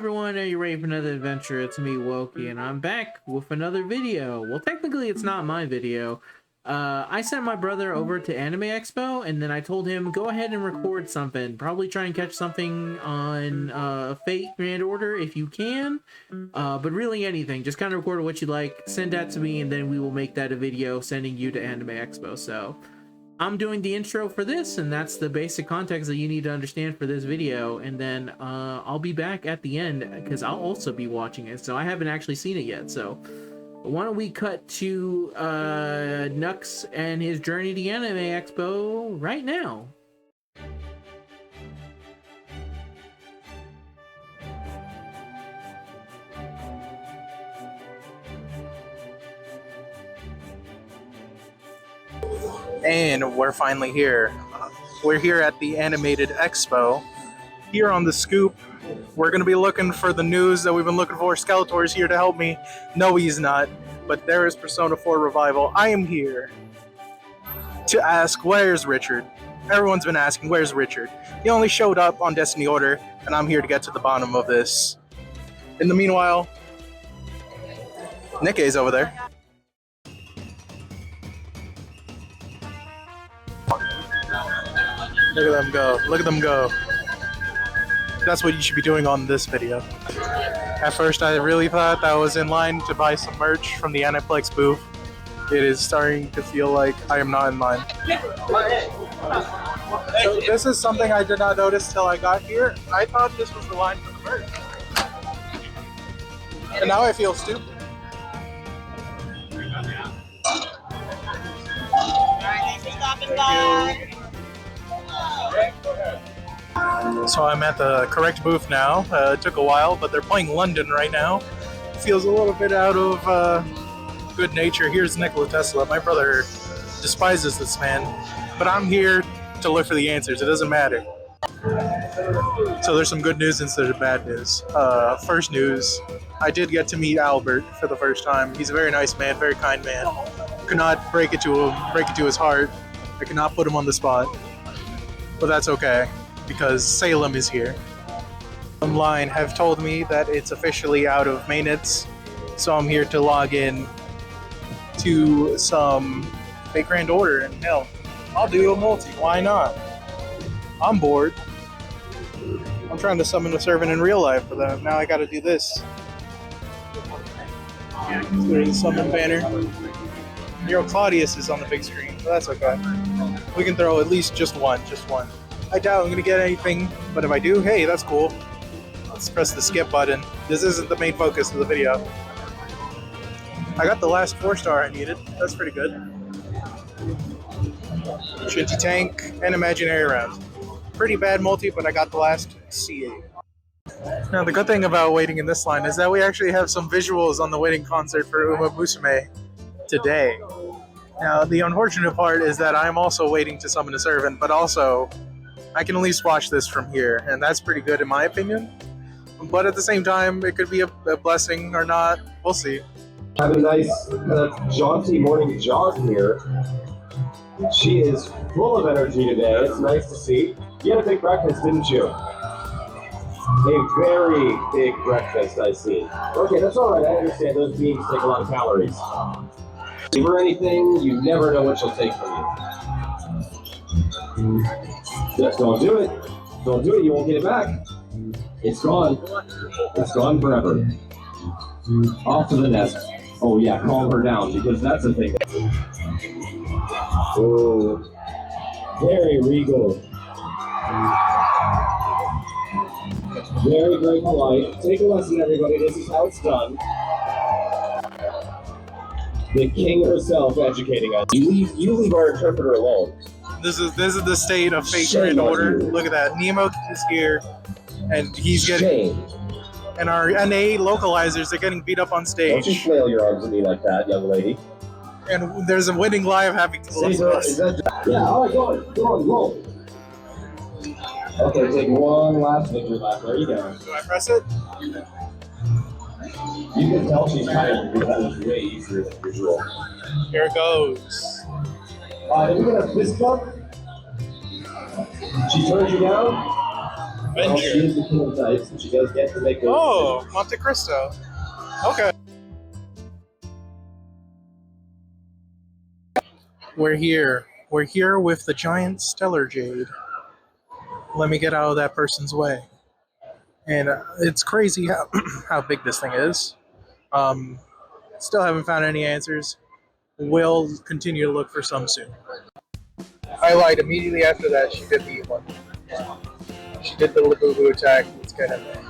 everyone, are you ready for another adventure? It's me, Wokey, and I'm back with another video. Well, technically it's not my video. I sent my brother over to Anime Expo, and then I told him, go ahead and record something. Probably try and catch something on Fate Grand Order if you can. But really anything. Just kind of record what you like, send that to me, and then we will make that a video sending you to Anime Expo. So I'm doing the intro for this, and that's the basic context that you need to understand for this video, and then I'll be back at the end because I'll also be watching it, so I haven't actually seen it yet. So why don't we cut to Knux and his journey to Anime Expo right now. And we're finally here. We're here at the Animated Expo. Here on the scoop, we're going to be looking for the news that we've been looking for. Skeletor's here to help me. No, he's not. But there is Persona 4 Revival. I am here to ask, where's Richard? Everyone's been asking, where's Richard? He only showed up on Destiny Order, and I'm here to get to the bottom of this. In the meanwhile, Nikke's over there. Look at them go. Look at them go. That's what you should be doing on this video. At first, I really thought that I was in line to buy some merch from the Aniplex booth. It is starting to feel like I am not in line. So this is something I did not notice till I got here. I thought this was the line for the merch. And now I feel stupid. Thank you. So I'm at the correct booth now. It took a while, but they're playing London right now. Feels a little bit out of good nature. Here's Nikola Tesla. My brother despises this man, but I'm here to look for the answers. It doesn't matter. So there's some good news and there's bad news. First news, I did get to meet Albert for the first time. He's a very nice man, very kind man. Could not break it to him, break it to his heart. I could not put him on the spot. But that's okay, because Salem is here. Online have told me that it's officially out of maintenance, so I'm here to log in to some Fate Grand Order, and hell, I'll do a multi, why not? I'm bored. I'm trying to summon a servant in real life, but now I gotta do this. There's the summon banner. Nero Claudius is on the big screen, but that's okay. We can throw at least just one. I doubt I'm gonna get anything, but if I do, hey, that's cool. Let's press the skip button. This isn't the main focus of the video. I got the last 4-star I needed. That's pretty good. Shinji Tank and Imaginary Round. Pretty bad multi, but I got the last C8. Now, the good thing about waiting in this line is that we actually have some visuals on the waiting concert for Uma Musume today. Now, the unfortunate part is that I'm also waiting to summon a servant, but also I can at least watch this from here, and that's pretty good in my opinion. But at the same time, it could be a blessing or not. We'll see. Have a nice jaunty morning jog here. She is full of energy today. It's nice to see. You had a big breakfast, didn't you? A very big breakfast, I see. Okay, that's all right. I understand those beans take a lot of calories. Give her anything, you never know what she'll take from you. Just don't do it. Don't do it, you won't get it back. It's gone. It's gone forever. Off to the nest. Oh yeah, calm her down, because that's a thing. Oh, very regal. Very, very polite. Take a lesson, everybody. This is how it's done. The king herself educating us. You leave our interpreter alone. This is the state of Fate Grand Order. Look at that. Nemo is here, and he's getting. And our NA localizers are getting beat up on stage. Don't you flail your arms at me like that, young lady. And there's a winning live having to listen to us. Yeah, all right, go on, roll. Okay, take one last victory lap. There you go. Do I press it? You can tell she's tired because that was way easier than usual. Here it goes. Did we get a fist bump? She turned you down? Well, she is the king of dice, and she does get to make those Oh, decisions. Monte Cristo. Okay. We're here. We're here with the giant stellar jade. Let me get out of that person's way. And it's crazy how, how big this thing is. Still haven't found any answers. We'll continue to look for some soon. I lied. Immediately after that, she did the one. She did the Labubu attack. Let's get in there.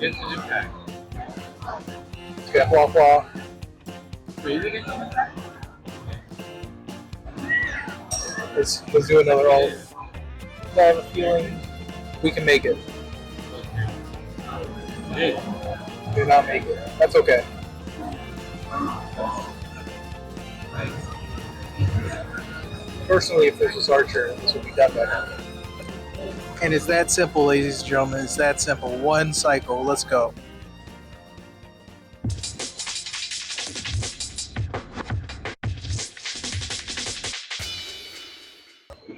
Instant impact. Let's get Hua Hua. Let's do another all. I have a feeling we can make it. Do not make it. That's okay. Personally, if this was our turn, this would be done by now. And it's that simple, ladies and gentlemen. It's that simple. One cycle. Let's go.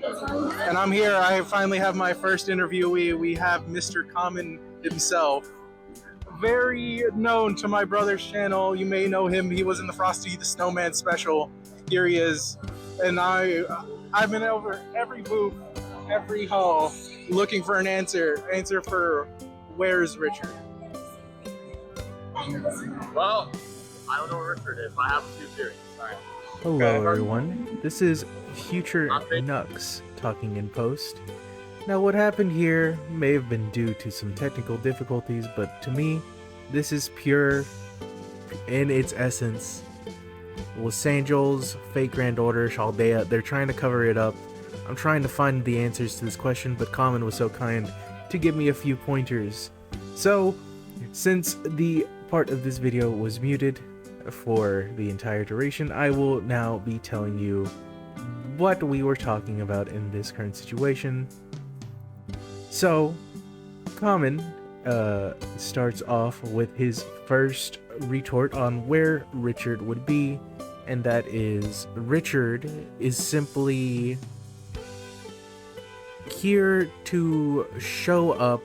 And I'm here. I finally have my first interviewee. We have Mr. Common himself. Very known to my brother's channel. You may know him. He was in the Frosty the Snowman special. Here he is. And I've been over every booth, every hall, looking for an answer for where's Richard. Well, I don't know where Richard is, but I have a few theories. Alright. Hello, Okay. everyone. This is future Knux talking in post. Now, what happened here may have been due to some technical difficulties, but to me, this is pure in its essence. Los Angeles, Fate Grand Order, Chaldea, they're trying to cover it up. I'm trying to find the answers to this question, but Common was so kind to give me a few pointers. So, since the part of this video was muted for the entire duration, I will now be telling you what we were talking about in this current situation. So, Common starts off with his first retort on where Richard would be, and that is Richard is simply here to show up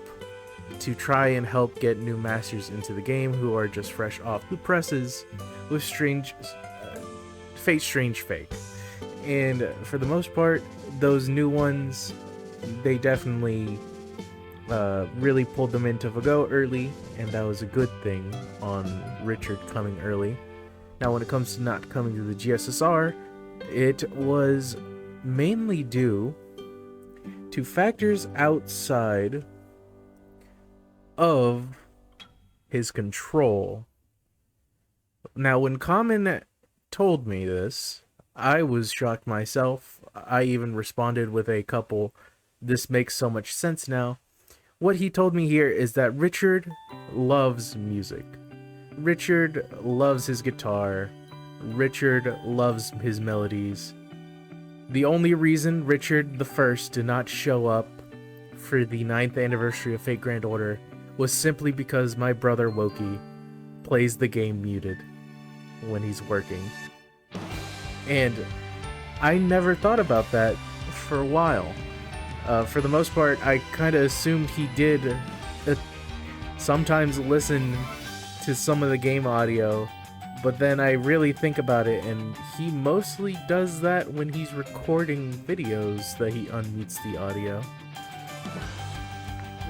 to try and help get new masters into the game who are just fresh off the presses with strange fate. And for the most part, those new ones, they definitely really pulled them into Vago early, and that was a good thing on Richard coming early. Now, when it comes to not coming to the GSSR, it was mainly due to factors outside of his control. Now, when Common told me this, I was shocked myself. I even responded with a couple, "This makes so much sense now." What he told me here is that Richard loves music. Richard loves his guitar. Richard loves his melodies. The only reason Richard I did not show up for the 9th anniversary of Fate Grand Order was simply because my brother Wokey plays the game muted when he's working. And I never thought about that for a while. For the most part, I kind of assumed he did sometimes listen to some of the game audio, but then I really think about it, and he mostly does that when he's recording videos that he unmutes the audio.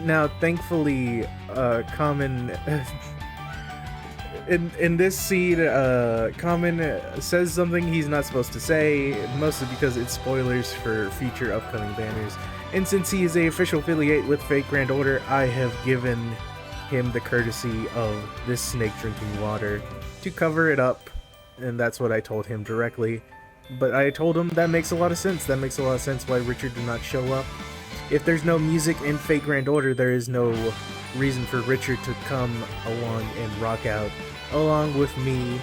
Now, thankfully, Common in this seed, Common says something he's not supposed to say, mostly because it's spoilers for future upcoming banners. And since he is a official affiliate with Fate Grand Order, I have given him the courtesy of this snake drinking water to cover it up, and that's what I told him directly. But I told him that makes a lot of sense. That makes a lot of sense why Richard did not show up. If there's no music in Fate Grand Order, there is no reason for Richard to come along and rock out along with me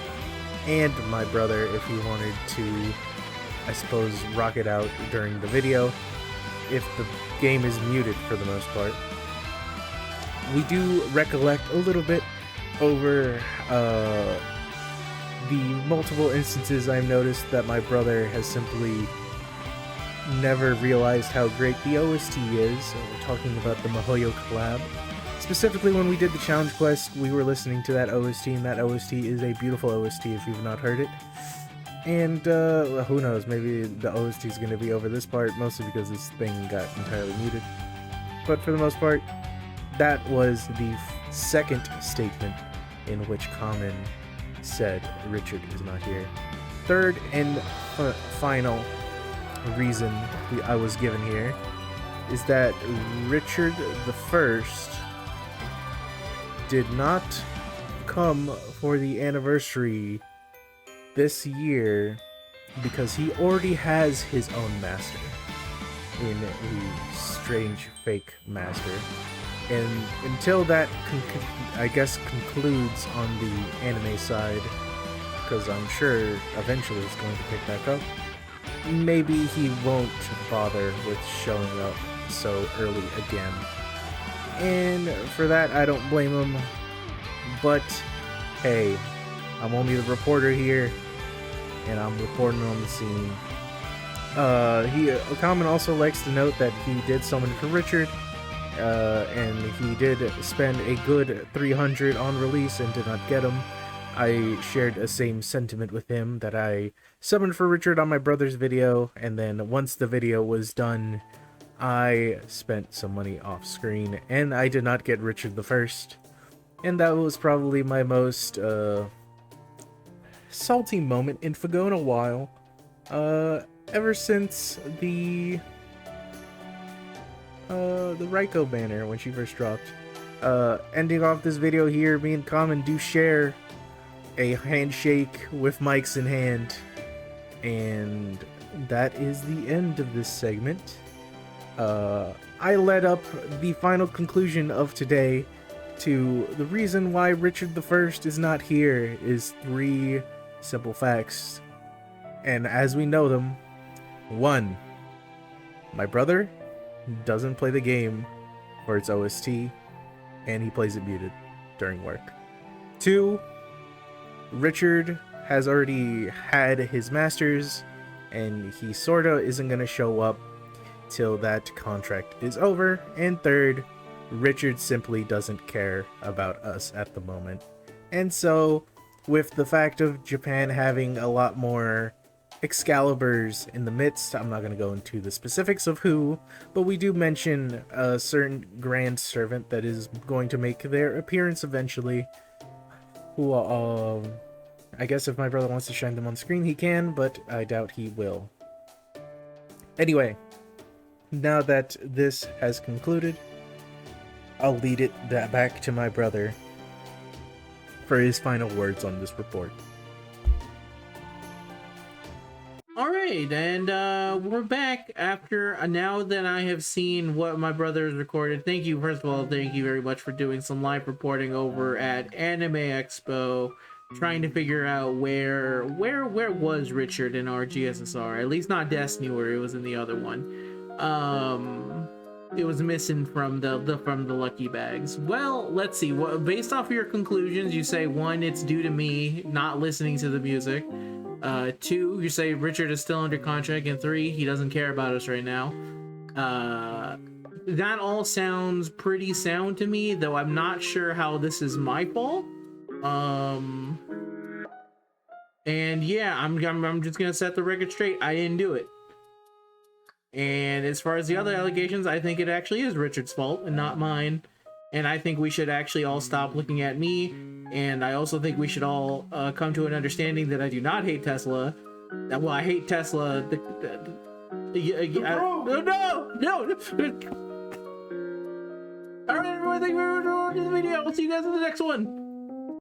and my brother if he wanted to, I suppose, rock it out during the video, if the game is muted for the most part. We do recollect a little bit over the multiple instances I've noticed that my brother has simply never realized how great the OST is. We're talking about the Mihoyo collab. Specifically, when we did the challenge quest, we were listening to that OST, and that OST is a beautiful OST if you've not heard it. And who knows, maybe the OST is going to be over this part, mostly because this thing got entirely muted. But for the most part, that was the second statement in which Common said Richard is not here. Third and final reason I was given here is that Richard the First did not come for the anniversary this year because he already has his own master in a strange fake master. And until that, I guess, concludes on the anime side, because I'm sure eventually it's going to pick back up, maybe he won't bother with showing up so early again. And for that, I don't blame him. But, hey, I'm only the reporter here, and I'm reporting on the scene. Common also likes to note that he did summon for Richard, and he did spend a good 300 on release and did not get him. I shared the same sentiment with him that I summoned for Richard on my brother's video, and then once the video was done, I spent some money off screen, and I did not get Richard the First. And that was probably my most salty moment in Fago in a while. Ever since the Raiko banner when she first dropped. Ending off this video here, me and Common do share a handshake with mics in hand. And that is the end of this segment. I led up the final conclusion of today to the reason why Richard the First is not here is 3 simple facts. And as we know them, 1. My brother doesn't play the game for its OST, and he plays it muted during work. 2. Richard has already had his masters, and he sorta isn't gonna show up till that contract is over. And 3rd, Richard simply doesn't care about us at the moment. And so, with the fact of Japan having a lot more Excaliburs in the midst, I'm not going to go into the specifics of who, but we do mention a certain Grand Servant that is going to make their appearance eventually, who, I guess if my brother wants to shine them on screen, he can, but I doubt he will. Anyway, now that this has concluded, I'll lead it back to my brother for his final words on this report. Alright, and we're back after now that I have seen what my brother has recorded. Thank you, first of all, thank you very much for doing some live reporting over at Anime Expo, trying to figure out where was Richard in our GSSR, at least not Destiny where it was in the other one. It was missing from the lucky bags. Well, let's see. Based off of your conclusions, you say 1, it's due to me not listening to the music. 2, you say Richard is still under contract, and 3, he doesn't care about us right now. That all sounds pretty sound to me, though I'm not sure how this is my fault. And yeah, I'm just gonna set the record straight. I didn't do it. And as far as the other allegations, I think it actually is Richard's fault and not mine. And I think we should actually all stop looking at me. And I also think we should all come to an understanding that I do not hate Tesla. Well, I hate Tesla. No! Alright, everyone, thank you very much for watching the video. I'll see you guys in the next one.